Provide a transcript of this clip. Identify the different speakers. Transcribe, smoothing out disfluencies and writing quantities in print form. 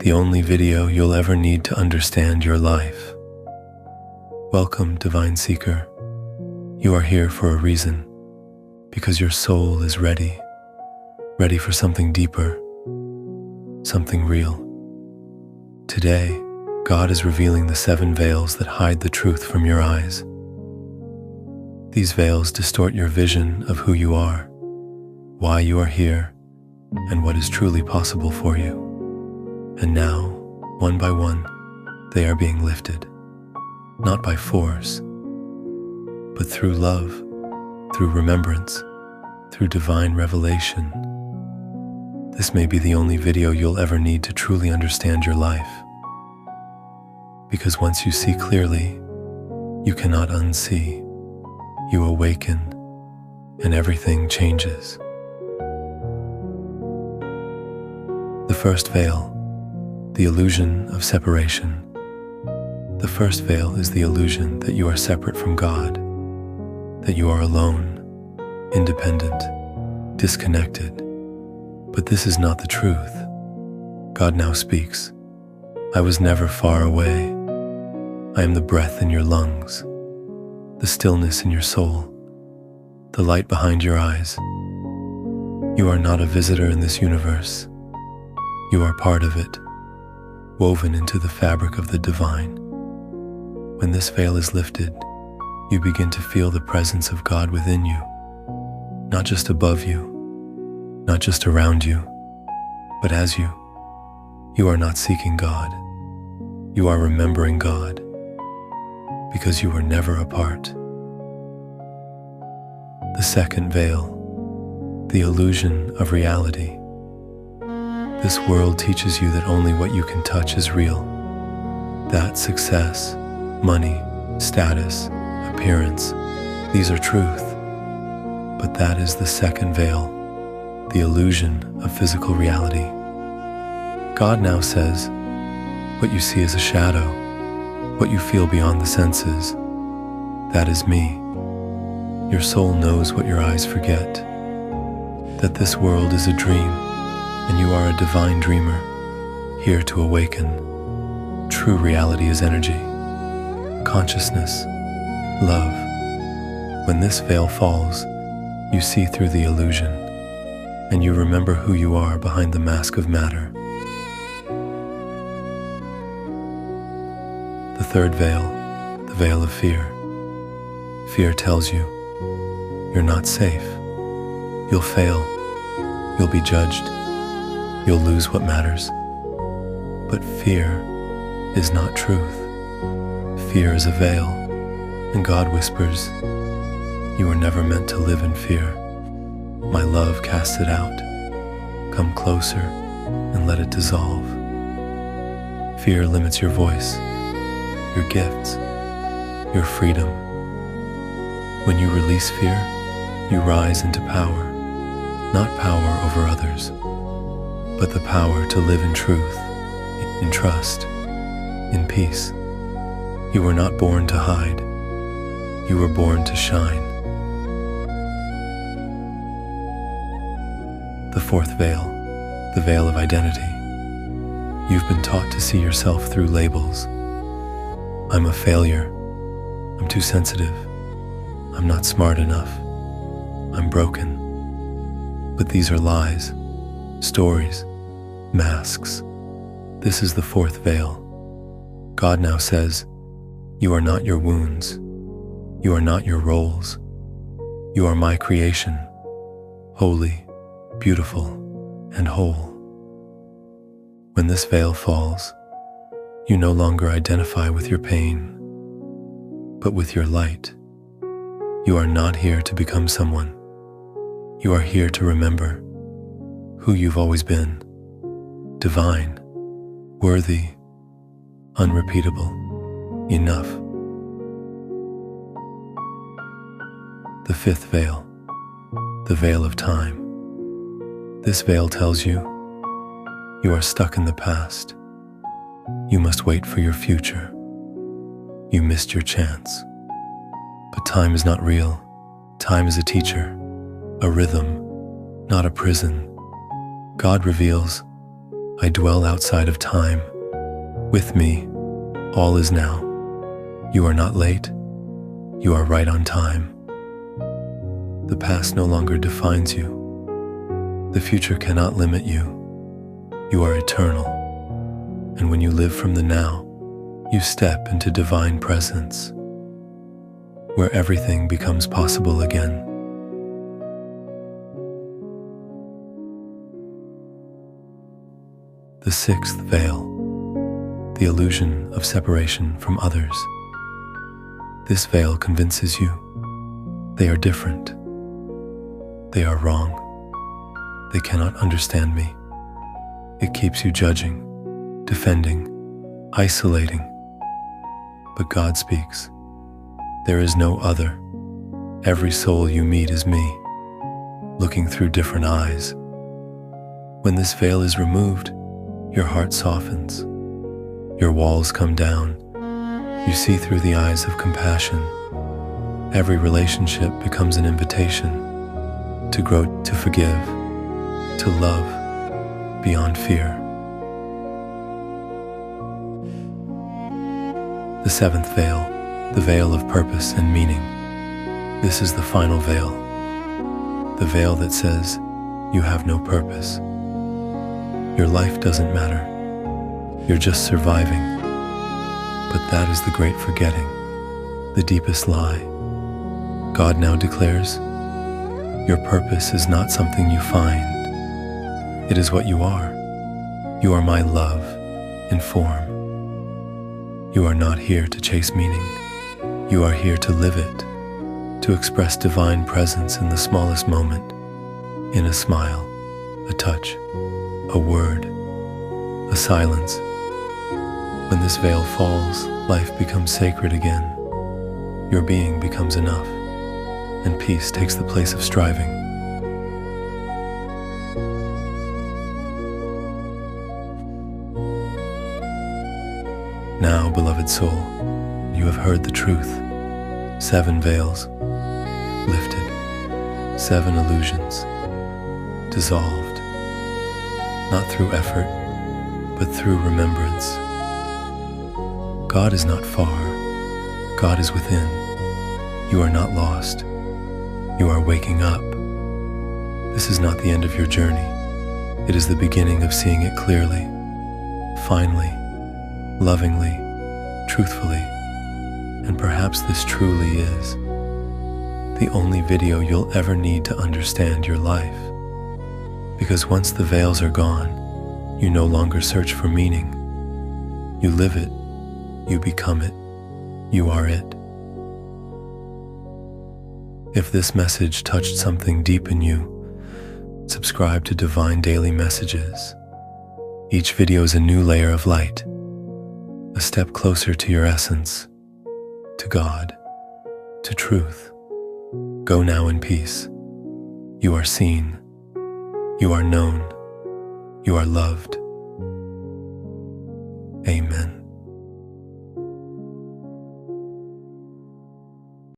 Speaker 1: the only video you'll ever need to understand your life. Welcome, Divine Seeker. You are here for a reason, because your soul is ready for something deeper, something real. Today, God is revealing the 7 veils that hide the truth from your eyes. These veils distort your vision of who you are, why you are here, and what is truly possible for you. And now, one by one, they are being lifted, not by force, but through love, through remembrance, through divine revelation. This may be the only video you'll ever need to truly understand your life. Because once you see clearly, you cannot unsee. You awaken, and everything changes. The first veil, the illusion of separation. The first veil is the illusion that you are separate from God, that you are alone, independent, disconnected. But this is not the truth. God now speaks. I was never far away. I am the breath in your lungs, the stillness in your soul, the light behind your eyes. You are not a visitor in this universe. You are part of it, woven into the fabric of the divine. When this veil is lifted, you begin to feel the presence of God within you, not just above you, not just around you, but as you. You are not seeking God. You are remembering God, because you were never apart. The second veil, the illusion of reality. This world teaches you that only what you can touch is real, that success, money, status, appearance, these are truth. But that is the second veil, the illusion of physical reality. God now says, what you see is a shadow, what you feel beyond the senses, that is me. Your soul knows what your eyes forget, that this world is a dream, and you are a divine dreamer, here to awaken. True reality is energy, consciousness, love. When this veil falls, you see through the illusion, and you remember who you are behind the mask of matter. The third veil, the veil of fear. Fear tells you, you're not safe, you'll fail, you'll be judged, you'll lose what matters. But fear is not truth. Fear is a veil, and God whispers, you were never meant to live in fear. My love casts it out. Come closer and let it dissolve. Fear limits your voice, your gifts, your freedom. When you release fear, you rise into power, not power over others, but the power to live in truth, in trust, in peace. You were not born to hide. You were born to shine. The fourth veil, the veil of identity. You've been taught to see yourself through labels. I'm a failure. I'm too sensitive. I'm not smart enough. I'm broken. But these are lies, stories, masks. This is the fourth veil. God now says, you are not your wounds. You are not your roles. You are my creation, holy, beautiful, and whole. When this veil falls, you no longer identify with your pain, but with your light. You are not here to become someone. You are here to remember who you've always been, divine, worthy, unrepeatable, enough. The fifth veil, the veil of time. This veil tells you, you are stuck in the past. You must wait for your future. You missed your chance. But time is not real. Time is a teacher, a rhythm, not a prison. God reveals, I dwell outside of time. With me, all is now. You are not late. You are right on time. The past no longer defines you. The future cannot limit you. You are eternal. And when you live from the now, you step into divine presence, where everything becomes possible again. The sixth veil, the illusion of separation from others. This veil convinces you they are different. They are wrong. They cannot understand me. It keeps you judging, defending, isolating. But God speaks. There is no other. Every soul you meet is me, looking through different eyes. When this veil is removed, your heart softens. Your walls come down. You see through the eyes of compassion. Every relationship becomes an invitation to grow, to forgive, to love beyond fear. The seventh veil, the veil of purpose and meaning. This is the final veil, the veil that says you have no purpose. Your life doesn't matter. You're just surviving. But that is the great forgetting, the deepest lie. God now declares, your purpose is not something you find. It is what you are. You are my love in form. You are not here to chase meaning. You are here to live it, to express divine presence in the smallest moment, in a smile, a touch, a word, a silence. When this veil falls, life becomes sacred again. Your being becomes enough, and peace takes the place of striving. Now, beloved soul, you have heard the truth. 7 veils lifted, 7 illusions dissolved, not through effort, but through remembrance. God is not far. God is within. You are not lost. You are waking up. This is not the end of your journey. It is the beginning of seeing it clearly, finally, lovingly, truthfully, and perhaps this truly is the only video you'll ever need to understand your life. Because once the veils are gone, you no longer search for meaning. You live it, you become it, you are it. If this message touched something deep in you, subscribe to Divine Daily Messages. Each video is a new layer of light, a step closer to your essence, to God, to truth. Go now in peace. You are seen. You are known. You are loved. Amen.